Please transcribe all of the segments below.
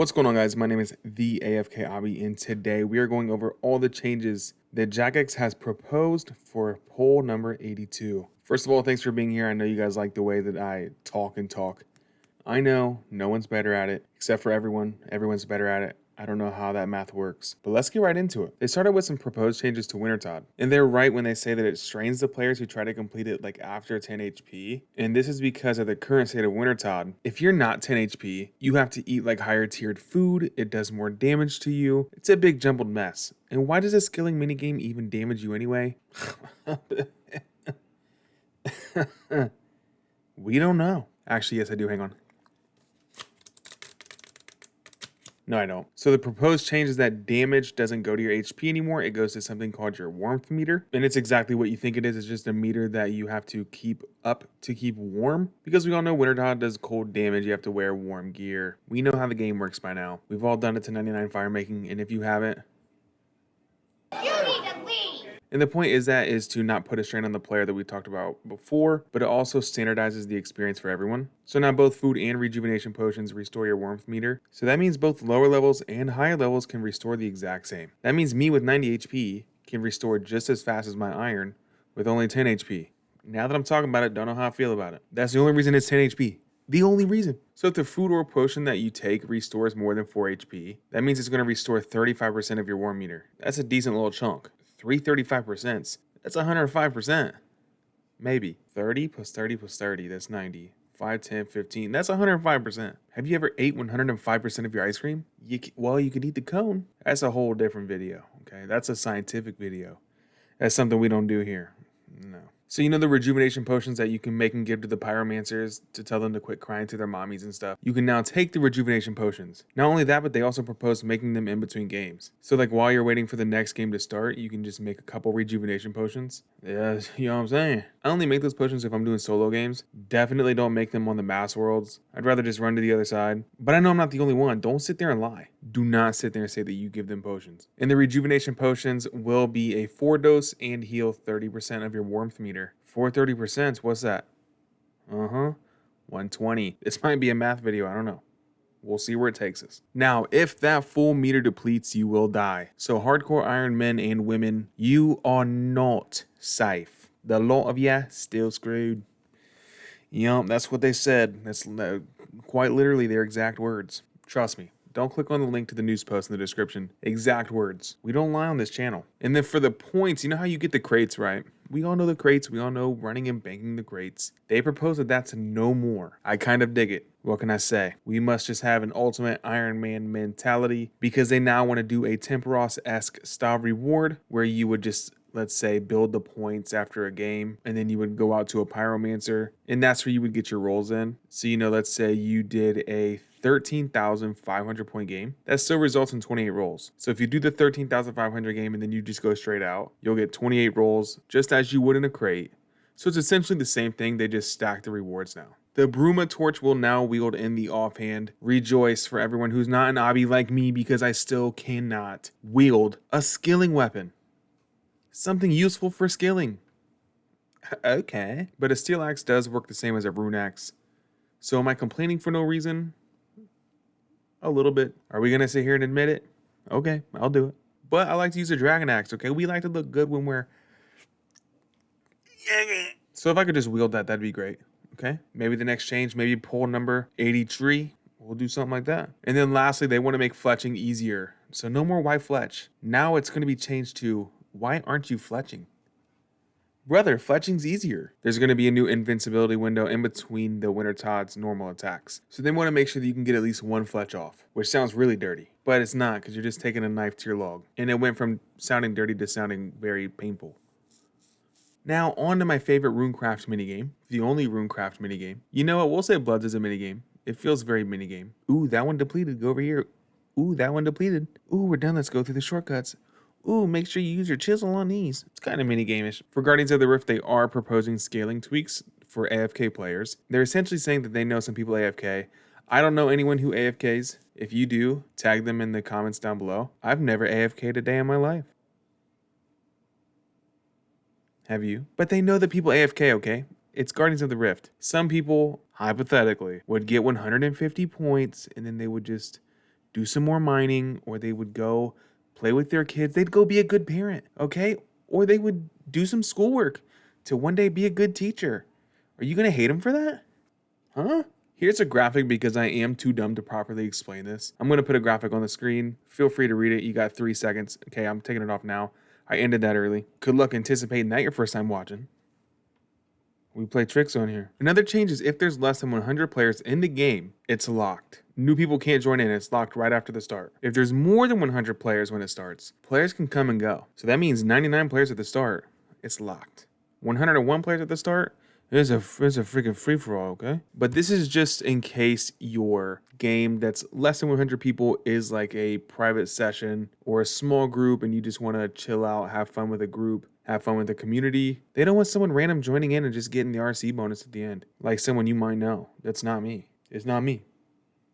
What's going on, guys? My name is the Afk Obby, and today we are going over all the changes that Jagex has proposed for poll number 82. First of all, thanks for being here. I know you guys like the way that I talk and talk. I know no one's better at it except for everyone. Everyone's better at it. I don't know how that math works, but let's get right into it. They started with some proposed changes to Wintertod, and they're right when they say that it strains the players who try to complete it like after 10 HP, and this is because of the current state of Wintertod. If you're not 10 HP, you have to eat like higher tiered food, it does more damage to you, it's a big jumbled mess. And why does a skilling minigame even damage you anyway? We don't know. Actually, yes I do, hang on. No, I don't. So the proposed change is that damage doesn't go to your HP anymore. It goes to something called your warmth meter. And it's exactly what you think it is. It's just a meter that you have to keep up to keep warm. Because we all know Wintertod does cold damage. You have to wear warm gear. We know how the game works by now. We've all done it to 99 fire making. And if you haven't, you need to leave. And the point is to not put a strain on the player that we talked about before, but it also standardizes the experience for everyone. So now both food and rejuvenation potions restore your warmth meter. So that means both lower levels and higher levels can restore the exact same. That means me with 90 HP can restore just as fast as my iron with only 10 HP. Now that I'm talking about it, don't know how I feel about it. That's the only reason it's 10 HP. The only reason. So if the food or potion that you take restores more than 4 HP, that means it's going to restore 35% of your warm meter. That's a decent little chunk. 335%. That's 105%. Maybe. 30 plus 30 plus 30, that's 90. 5, 10, 15, that's 105%. Have you ever ate 105% of your ice cream? Well, you could eat the cone. That's a whole different video, okay? That's a scientific video. That's something we don't do here. No. So you know the rejuvenation potions that you can make and give to the pyromancers to tell them to quit crying to their mommies and stuff? You can now take the rejuvenation potions. Not only that, but they also propose making them in between games. So like while you're waiting for the next game to start, you can just make a couple rejuvenation potions. Yeah, you know what I'm saying? I only make those potions if I'm doing solo games. Definitely don't make them on the mass worlds. I'd rather just run to the other side. But I know I'm not the only one. Don't sit there and lie. Do not sit there and say that you give them potions. And the rejuvenation potions will be a 4-dose and heal 30% of your warmth meter. 430%, what's that? 120. This might be a math video, I don't know. We'll see where it takes us. Now, if that full meter depletes, you will die. So hardcore iron men and women, you are not safe. The lot of ya still screwed. Yup, that's what they said. That's quite literally their exact words. Trust me. Don't click on the link to the news post in the description. Exact words. We don't lie on this channel. And then for the points, you know how you get the crates, right? We all know the crates. We all know running and banking the crates. They propose that that's no more. I kind of dig it. What can I say? We must just have an ultimate Iron Man mentality because they now want to do a Temperos-esque style reward where you would just, let's say, build the points after a game, and then you would go out to a pyromancer, and that's where you would get your rolls in. So, you know, let's say you did a 13,500 point game. That still results in 28 rolls. So if you do the 13,500 game and then you just go straight out, you'll get 28 rolls just as you would in a crate. So it's essentially the same thing, they just stack the rewards now. The Bruma torch will now wield in the offhand. Rejoice for everyone who's not an obby like me because I still cannot wield a skilling weapon. Something useful for skilling. Okay. But a steel axe does work the same as a rune axe. So am I complaining for no reason? A little bit. Are we going to sit here and admit it? Okay, I'll do it. But I like to use a dragon axe, okay? We like to look good when we're... So if I could just wield that, that'd be great, okay? Maybe the next change, maybe poll number 83. We'll do something like that. And then lastly, they want to make fletching easier. So no more why fletch. Now it's going to be changed to why aren't you fletching? Brother, fletching's easier. There's going to be a new invincibility window in between the Wintertod's normal attacks. So they want to make sure that you can get at least one fletch off, which sounds really dirty. But it's not, because you're just taking a knife to your log. And it went from sounding dirty to sounding very painful. Now, on to my favorite Runecraft minigame. The only Runecraft minigame. You know what? We'll say Bloods is a minigame. It feels very minigame. Ooh, that one depleted. Go over here. Ooh, that one depleted. Ooh, we're done. Let's go through the shortcuts. Ooh, make sure you use your chisel on these. It's kind of minigame-ish. For Guardians of the Rift, they are proposing scaling tweaks for AFK players. They're essentially saying that they know some people AFK. I don't know anyone who AFKs. If you do, tag them in the comments down below. I've never AFK'd a day in my life. Have you? But they know that people AFK, okay? It's Guardians of the Rift. Some people, hypothetically, would get 150 points and then they would just do some more mining, or they would go play with their kids. They'd go be a good parent, okay? Or they would do some schoolwork to one day be a good teacher. Are you gonna hate them for that? Huh? Here's a graphic because I am too dumb to properly explain this. I'm gonna put a graphic on the screen. Feel free to read it. You got 3 seconds. Okay, I'm taking it off now. I ended that early. Good luck anticipating that your first time watching. We play tricks on here. Another change is if there's less than 100 players in the game, it's locked. New people can't join in. It's locked right after the start. If there's more than 100 players when it starts, players can come and go. So that means 99 players at the start, it's locked. 101 players at the start, it's a freaking free-for-all, okay? But this is just in case your game that's less than 100 people is like a private session or a small group and you just want to chill out, have fun with a group, have fun with the community. They don't want someone random joining in and just getting the RC bonus at the end. Like someone you might know. That's not me. It's not me.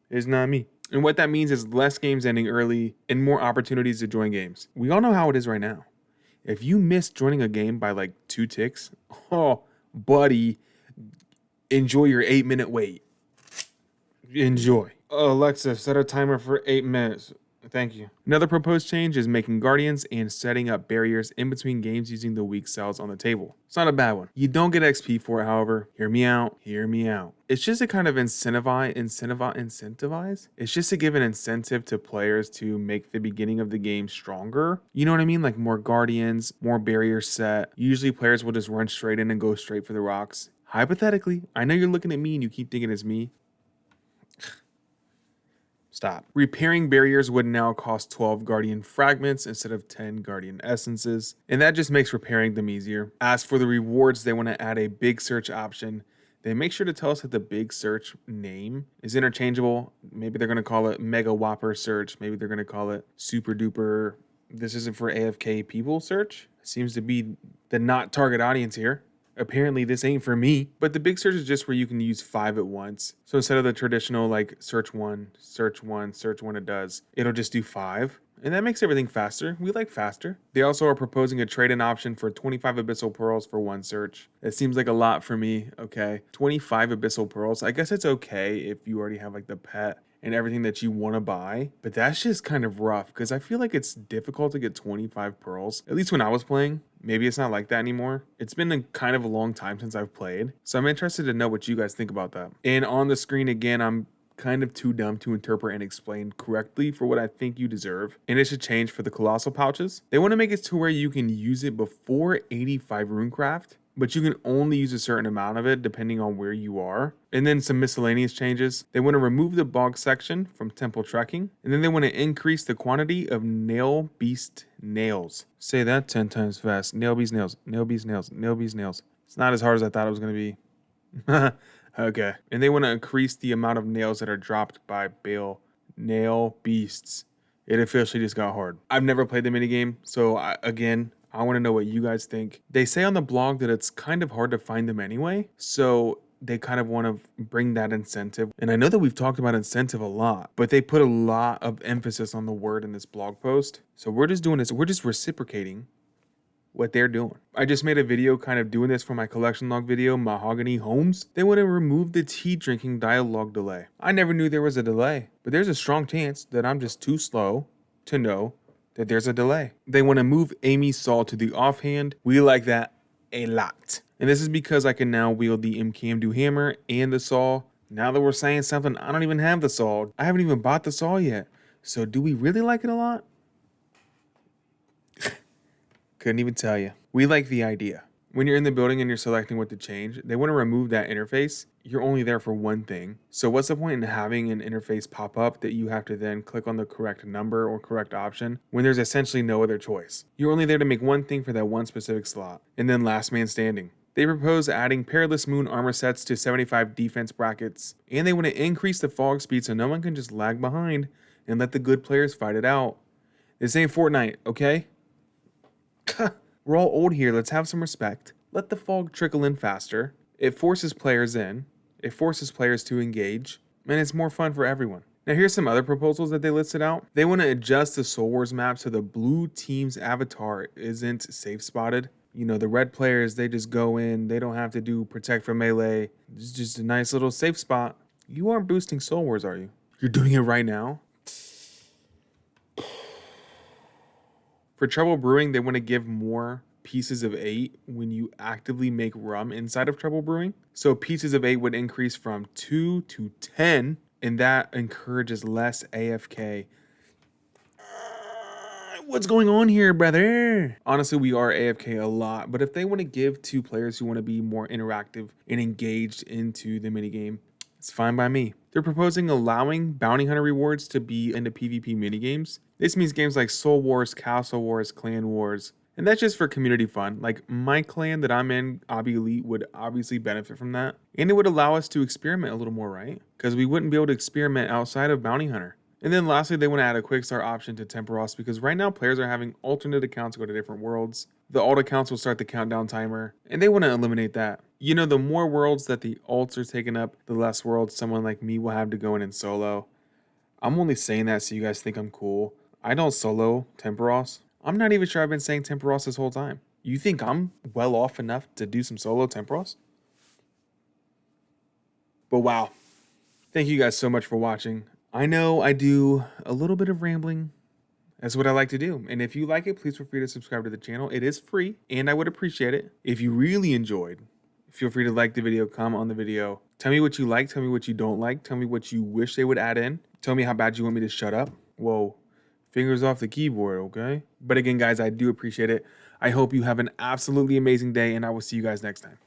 It's not me. And what that means is less games ending early and more opportunities to join games. We all know how it is right now. If you miss joining a game by like 2 ticks, oh, buddy, enjoy your 8-minute wait. Enjoy. Alexa, set a timer for 8 minutes. Thank you. Another proposed change is making guardians and setting up barriers in between games using the weak cells on the table. It's not a bad one. You don't get XP for it, however. Hear me out. Hear me out. It's just to kind of incentivize. It's just to give an incentive to players to make the beginning of the game stronger. You know what I mean? Like more guardians, more barriers set. Usually players will just run straight in and go straight for the rocks. Hypothetically, I know you're looking at me and you keep thinking it's me. Stop. Repairing barriers would now cost 12 Guardian fragments instead of 10 Guardian essences, and that just makes repairing them easier. As for the rewards, they want to add a big search option. They make sure to tell us that the big search name is interchangeable. Maybe they're going to call it Mega Whopper Search. Maybe they're going to call it Super Duper. This isn't for AFK people search. Seems to be the not target audience here. Apparently this ain't for me, but the big search is just where you can use 5 at once. So instead of the traditional like search one, it does, it'll just do 5. And that makes everything faster. We like faster. They also are proposing a trade-in option for 25 Abyssal Pearls for 1 search. It seems like a lot for me, okay. 25 Abyssal Pearls, I guess it's okay if you already have like the pet and everything that you want to buy, but that's just kind of rough because I feel like it's difficult to get 25 pearls, at least when I was playing. Maybe it's not like that anymore. It's been a kind of a long time since I've played, so I'm interested to know what you guys think about that. And on the screen again, I'm kind of too dumb to interpret and explain correctly for what I think you deserve, and it should change for the colossal pouches. They want to make it to where you can use it before 85 runecraft, but you can only use a certain amount of it depending on where you are. And then some miscellaneous changes. They want to remove the bog section from temple trekking, and then they want to increase the quantity of nail beast nails. Say that 10 times fast. Nail beast nails, nail beast nails, nail beast nails. It's not as hard as I thought it was going to be. Okay. And they want to increase the amount of nails that are dropped by Bale nail beasts. It officially just got hard. I've never played the minigame, so I want to know what you guys think. They say on the blog that it's kind of hard to find them anyway, so they kind of want to bring that incentive. And I know that we've talked about incentive a lot, but they put a lot of emphasis on the word in this blog post. So we're just doing this. We're just reciprocating what they're doing. I just made a video kind of doing this for my collection log video, Mahogany Homes. They want to remove the tea drinking dialogue delay. I never knew there was a delay, but there's a strong chance that I'm just too slow to know that there's a delay. They want to move Amy's saw to the offhand. We like that a lot. And this is because I can now wield the MKMDo hammer and the saw. Now that we're saying something, I don't even have the saw. I haven't even bought the saw yet. So do we really like it a lot? Couldn't even tell you. We like the idea. When you're in the building and you're selecting what to change, they want to remove that interface. You're only there for one thing. So what's the point in having an interface pop up that you have to then click on the correct number or correct option when there's essentially no other choice? You're only there to make one thing for that one specific slot. And then last man standing. They propose adding Perilous Moon armor sets to 75 defense brackets. And they want to increase the fog speed so no one can just lag behind and let the good players fight it out. This ain't Fortnite, okay? We're all old here. Let's have some respect. Let the fog trickle in faster. It forces players in. It forces players to engage. And it's more fun for everyone. Now here's some other proposals that they listed out. They want to adjust the Soul Wars map so the blue team's avatar isn't safe spotted. You know, the red players, they just go in. They don't have to do protect from melee. It's just a nice little safe spot. You aren't boosting Soul Wars, are you? You're doing it right now? For trouble brewing, they want to give more pieces of 8 when you actively make rum inside of trouble brewing. So pieces of 8 would increase from 2 to 10, and that encourages less AFK. What's going on here, brother? Honestly, we are AFK a lot, but if they want to give to players who want to be more interactive and engaged into the minigame, it's fine by me. They're proposing allowing bounty hunter rewards to be into PvP minigames. This means games like Soul Wars, Castle Wars, Clan Wars, and that's just for community fun. Like my clan that I'm in, Obby Elite, would obviously benefit from that. And it would allow us to experiment a little more, right? Because we wouldn't be able to experiment outside of bounty hunter. And then lastly, they want to add a quick start option to Temperos because right now players are having alternate accounts go to different worlds. The alt accounts will start the countdown timer, and they want to eliminate that. You know, the more worlds that the alts are taking up, the less worlds someone like me will have to go in and solo. I'm only saying that so you guys think I'm cool. I don't solo Temperos. I'm not even sure I've been saying Temperos this whole time. You think I'm well off enough to do some solo Temperos? But wow. Thank you guys so much for watching. I know I do a little bit of rambling. That's what I like to do. And if you like it, please feel free to subscribe to the channel. It is free, and I would appreciate it. If you really enjoyed, feel free to like the video, comment on the video. Tell me what you like, tell me what you don't like, tell me what you wish they would add in. Tell me how bad you want me to shut up. Whoa, fingers off the keyboard, okay? But again, guys, I do appreciate it. I hope you have an absolutely amazing day, and I will see you guys next time.